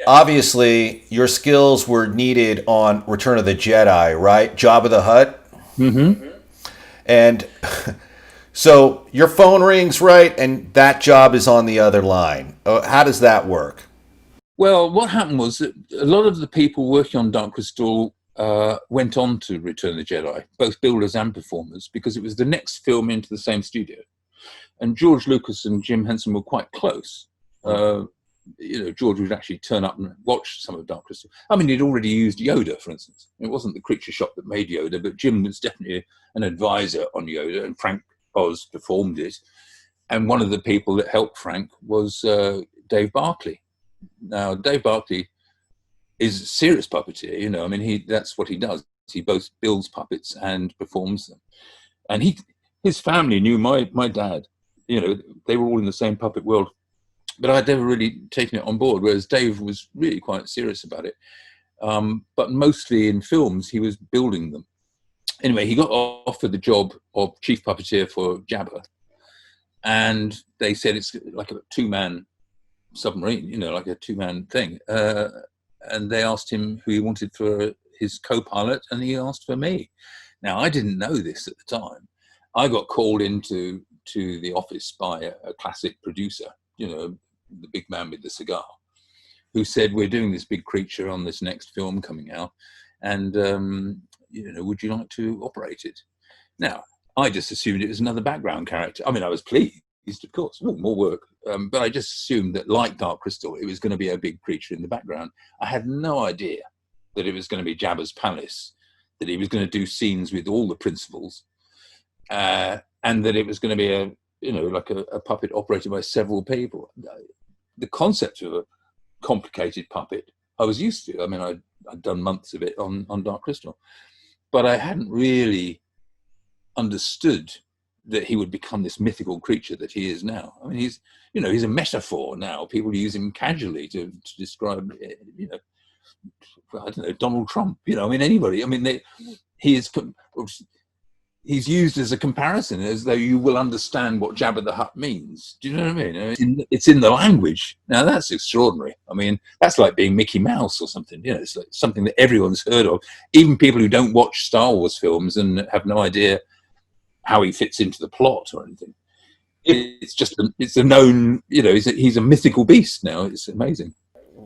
obviously your skills were needed on Return of the Jedi, right? Jabba the Hutt. Mm-hmm. And so your phone rings, right? And that job is on the other line. How does that work? Well, what happened was that a lot of the people working on Dark Crystal went on to Return of the Jedi, both builders and performers, because it was the next film into the same studio. And George Lucas and Jim Henson were quite close. George would actually turn up and watch some of Dark Crystal. I mean, he'd already used Yoda, for instance. It wasn't the creature shop that made Yoda, but Jim was definitely an advisor on Yoda, and Frank Oz performed it. And one of the people that helped Frank was Dave Barclay. Now, Dave Barclay is a serious puppeteer, I mean, that's what he does. He both builds puppets and performs them. And his family knew my dad. They were all in the same puppet world. But I'd never really taken it on board, whereas Dave was really quite serious about it. But mostly in films, he was building them. Anyway, he got offered the job of chief puppeteer for Jabba. And they said it's like a two-man submarine, like a two-man thing. And they asked him who he wanted for his co-pilot, and he asked for me. Now, I didn't know this at the time. I got called into the office by a classic producer, the big man with the cigar, who said, we're doing this big creature on this next film coming out, and would you like to operate it? Now, I just assumed it was another background character. I mean, I was pleased, of course, more work, but I just assumed that, like Dark Crystal, it was going to be a big creature in the background. I had no idea that it was going to be Jabba's palace, that he was going to do scenes with all the principals, and that it was going to be a puppet operated by several people. The concept of a complicated puppet, I was used to. I mean, I'd done months of it on Dark Crystal, but I hadn't really understood that he would become this mythical creature that he is now. I mean, he's a metaphor now. People use him casually to describe, I don't know, Donald Trump. I mean, anybody. I mean, he's used as a comparison, as though you will understand what Jabba the Hutt means. Do you know what I mean? It's in the language. Now, that's extraordinary. I mean, that's like being Mickey Mouse or something. It's like something that everyone's heard of. Even people who don't watch Star Wars films and have no idea how he fits into the plot or anything. It's a known, he's a mythical beast now. It's amazing.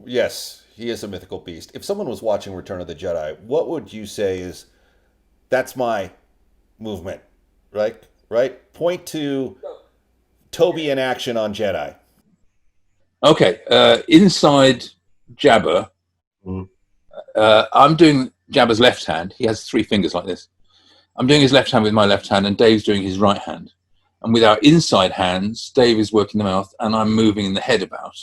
Yes, he is a mythical beast. If someone was watching Return of the Jedi, what would you say is, that's my movement, right? Point to Toby in action on Jedi. Okay, inside Jabba, I'm doing Jabba's left hand. He has three fingers like this. I'm doing his left hand with my left hand, and Dave's doing his right hand. And with our inside hands, Dave is working the mouth, and I'm moving the head about.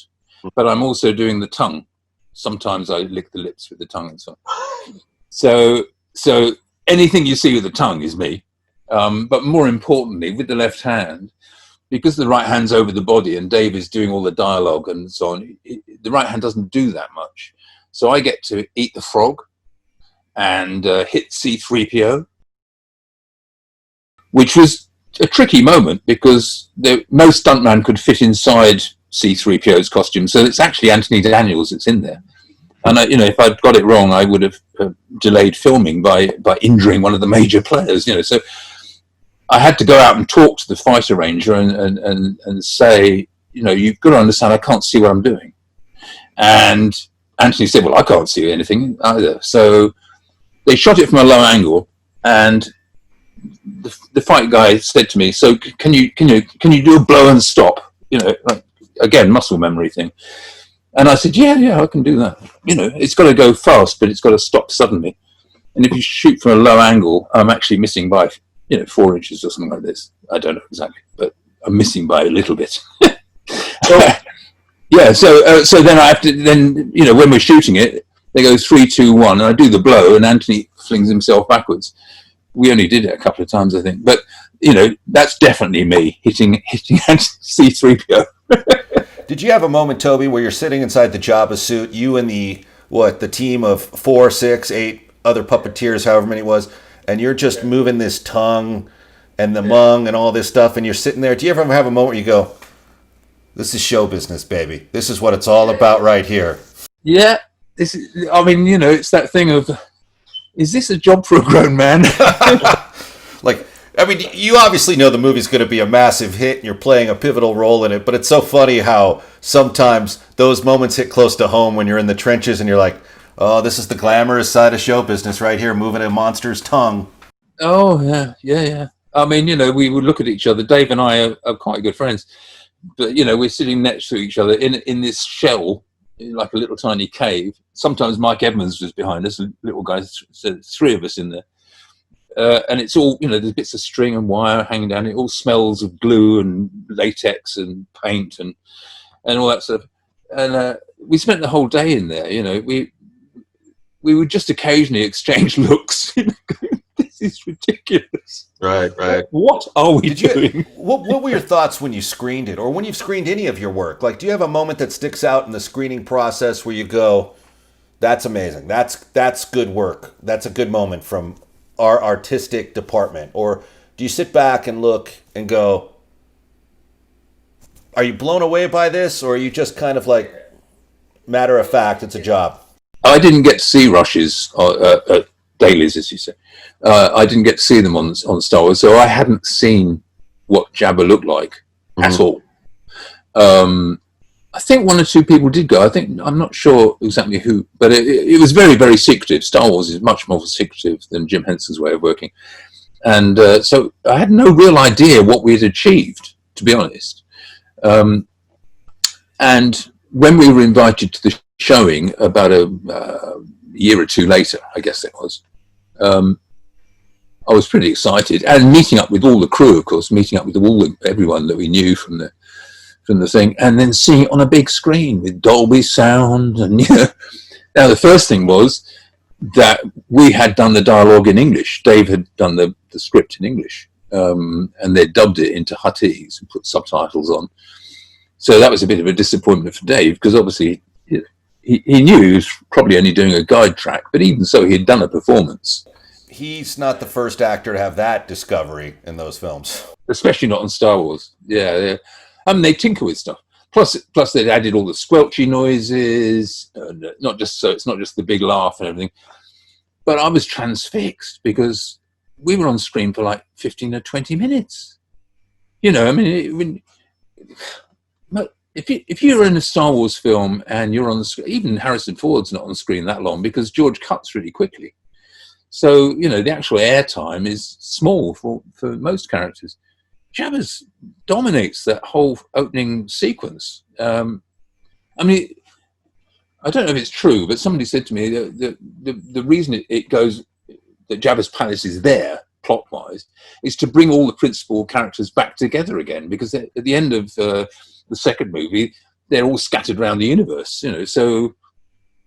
But I'm also doing the tongue. Sometimes I lick the lips with the tongue and so on. So anything you see with the tongue is me. But more importantly, with the left hand, because the right hand's over the body and Dave is doing all the dialogue and so on, the right hand doesn't do that much. So I get to eat the frog and hit C-3PO, which was a tricky moment because no stuntman could fit inside C-3PO's costume. So it's actually Anthony Daniels that's in there. And if I'd got it wrong, I would have delayed filming by injuring one of the major players. So I had to go out and talk to the fighter ranger and say, you've got to understand, I can't see what I'm doing. And Anthony said, well, I can't see anything either. So they shot it from a low angle, and the fight guy said to me, so can you do a blow and stop? Like, again, muscle memory thing. And I said, yeah, I can do that. It's got to go fast, but it's got to stop suddenly. And if you shoot from a low angle, I'm actually missing by, 4 inches or something like this. I don't know exactly, but I'm missing by a little bit. Yeah, so then I have to, when we're shooting it, they go 3, 2, 1, and I do the blow, and Anthony flings himself backwards. We only did it a couple of times, I think. But, that's definitely me hitting C-3PO. Did you have a moment, Toby, where you're sitting inside the Jabba suit, you and the team of 4, 6, 8 other puppeteers, however many it was, and you're just moving this tongue and the mung and all this stuff, and you're sitting there? Do you ever have a moment where you go, this is show business, baby. This is what it's all about right here? Yeah, this is, I mean, you know, it's that thing of, is this a job for a grown man? Like, I mean, you obviously know the movie's going to be a massive hit and you're playing a pivotal role in it, but it's so funny how sometimes those moments hit close to home when you're in the trenches and you're like, oh, this is the glamorous side of show business right here, moving a monster's tongue. Oh, yeah. I mean, you know, we would look at each other. Dave and I are quite good friends, but, you know, we're sitting next to each other in this shell, like a little tiny cave. Sometimes Mike Edmonds was behind us, little guys, so three of us in there. And it's all, you know, there's bits of string and wire hanging down. It all smells of glue and latex and paint and all that stuff. And we spent the whole day in there. You know, we would just occasionally exchange looks. You know, this is ridiculous. Right. What are we doing? What were your thoughts when you screened it, or when you've screened any of your work? Like, do you have a moment that sticks out in the screening process where you go, "That's amazing. That's good work. That's a good moment from our artistic department"? Or do you sit back and look and go, are you blown away by this, or are you just kind of like, matter of fact, it's a job? I didn't get to see rushes, dailies, as you say. I didn't get to see them on Star Wars, so I hadn't seen what Jabba looked like at all. I think one or two people did go. I'm not sure exactly who, but it was very, very secretive. Star Wars is much more secretive than Jim Henson's way of working. And so I had no real idea what we had achieved, to be honest. And when we were invited to the showing about a year or two later, I guess it was, I was pretty excited. And meeting up with all the crew, of course, meeting up with everyone that we knew from the thing, and then seeing it on a big screen with Dolby sound. And you know, now the first thing was that we had done the dialogue in English. Dave had done the script in English, and they dubbed it into Huttese and put subtitles on. So that was a bit of a disappointment for Dave, because obviously he knew he was probably only doing a guide track, but even so, he had done a performance. He's not the first actor to have that discovery in those films, especially not on Star Wars. Yeah. I mean, they tinker with stuff. Plus they'd added all the squelchy noises, not just so it's not just the big laugh and everything. But I was transfixed because we were on screen for like 15 or 20 minutes. You know, I mean, if you're in a Star Wars film and you're on the screen, even Harrison Ford's not on screen that long because George cuts really quickly. So, you know, the actual airtime is small for most characters. Jabba dominates that whole opening sequence. I mean, I don't know if it's true, but somebody said to me that the reason it goes, that Jabba's palace is there, plot-wise, is to bring all the principal characters back together again, because at the end of the second movie, they're all scattered around the universe, you know. So,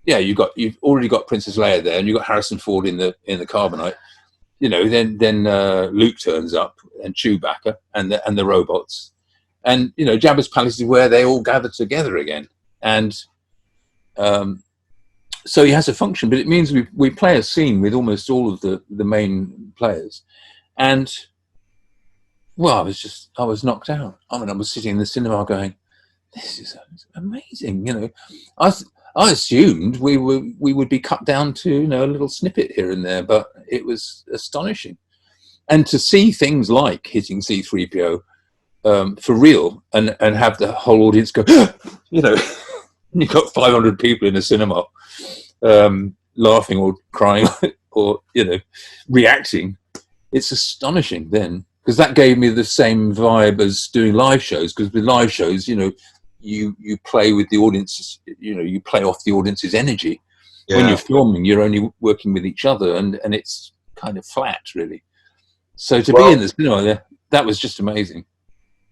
yeah, you've already got Princess Leia there, and you've got Harrison Ford in the carbonite. You know, then Luke turns up, and Chewbacca, and the robots, and you know, Jabba's palace is where they all gather together again, and so he has a function. But it means we play a scene with almost all of the main players, and well, I was knocked out. I mean, I was sitting in the cinema going, "This is amazing," you know. I assumed we would be cut down to, you know, a little snippet here and there, but it was astonishing. And to see things like hitting C-3PO for real and have the whole audience go, you know, you've got 500 people in a cinema laughing or crying or, you know, reacting. It's astonishing then, because that gave me the same vibe as doing live shows, because with live shows, you know, you play with the audience, you know, you play off the audience's energy. Yeah. When you're filming, you're only working with each other, and it's kind of flat, really. So to be in the cinema, that was just amazing.